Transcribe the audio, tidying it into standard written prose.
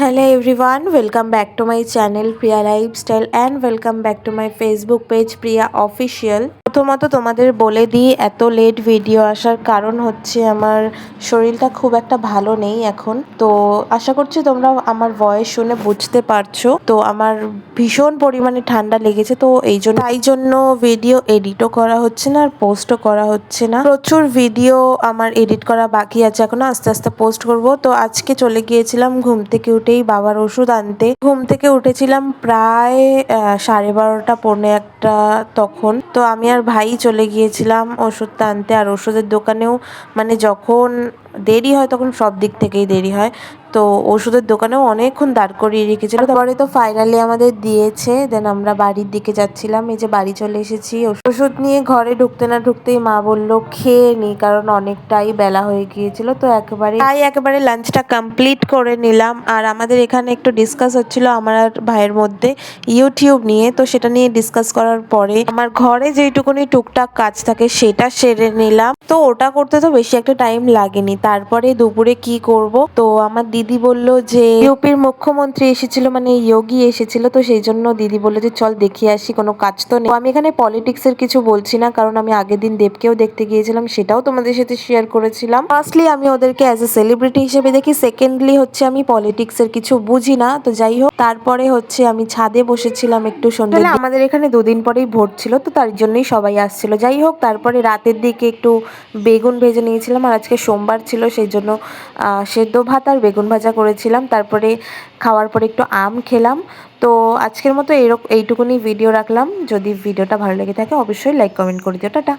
Hello everyone, welcome back to my channel Priya Lifestyle and welcome back to my Facebook page Priya Official। প্রথমত তোমাদের বলে দিই, এত late video আসার কারণ হচ্ছে আমার শরীরটা খুব একটা ভালো নেই এখন। তো আশা করছি তোমরা আমার ভয়েস শুনে বুঝতে পারছো। তো আমার ভীষণ পরিমাণে ঠান্ডা লেগেছে, তো তাই জন্য ভিডিও এডিটও করা হচ্ছে না আর পোস্টও করা হচ্ছে না। প্রচুর ভিডিও আমার এডিট করা বাকি আছে, এখনো আস্তে আস্তে পোস্ট করব। তো আজকে চলে গিয়েছিলাম ঘুম থেকে উঠেই বাবার ওষুধ আনতে। ঘুম থেকে উঠেছিলাম প্রায় 12:30 পৌনে 1 তখন। তো আমি আর ভাই চলে গিয়েছিলাম ওষুধটা আনতে। আর ওষুধের দোকানেও মানে যখন দেরি হয় তখন সব দিক থেকেই দেরি হয়। তো ওষুধের দোকানেও অনেকক্ষণ দাঁড় করিয়ে রেখেছিল। তারপরে তো ফাইনালি আমাদের দিয়েছে। দেন আমরা বাড়ির দিকে যাচ্ছিলাম। এই যে বাড়ি চলে এসেছি। ওষুধ নিয়ে ঘরে ঢুকতে না ঢুকতেই মা বললো খেয়ে নি, কারণ অনেকটাই বেলা হয়ে গিয়েছিল। তো একেবারে লাঞ্চটা কমপ্লিট করে নিলাম। আর আমাদের এখানে একটু ডিসকাস হচ্ছিল আমার আর ভাইয়ের মধ্যে ইউটিউব নিয়ে। তো সেটা নিয়ে ডিসকাস করার পরে আমার ঘরে যেইটুকুনি টুকটাক কাজ থাকে সেটা সেরে নিলাম। তো ওটা করতে তো বেশি একটা টাইম লাগেনি। তারপরে দুপুরে কি করব, তো আমার দিদি বলল যে ইউপির মুখ্যমন্ত্রী এসেছিল, মানে যোগী এসেছিল। তো সেই জন্য দিদি বললো যে চল দেখিয়ে আসি, কোনো কাজ তো নেই। আমি এখানে পলিটিক্সের কিছু বলছি না, কারণ আমি আগের দিন দেবকেও দেখতে গিয়েছিলাম, সেটাও তোমাদের সাথে শেয়ার করেছিলাম। ফার্স্টলি আমি ওদেরকে অ্যাজ এ সেলিব্রিটি হিসেবে দেখি, সেকেন্ডলি হচ্ছে আমি পলিটিক্সের কিছু বুঝি না। তো যাই হোক, তারপরে হচ্ছে আমি ছাদে বসেছিলাম একটু সন্ধ্যে। আমাদের এখানে 2 দিন পরেই ভোট ছিল, তো তার জন্যই সবাই আসছিল। যাই হোক, তারপরে রাতের দিকে একটু বেগুন ভেজে নিয়েছিলাম। আর আজকে সোমবার ছিল, সেই জন্য সেদ্ধ ভাত আর বেগুন ভাজা করেছিলাম। তারপরে খাওয়ার পরে একটু আম খেলাম। তো আজকের মতো এইটুকুনি ভিডিও রাখলাম। যদি ভিডিওটা ভালো লেগে থাকে অবশ্যই লাইক কমেন্ট করে দিও। টাটা।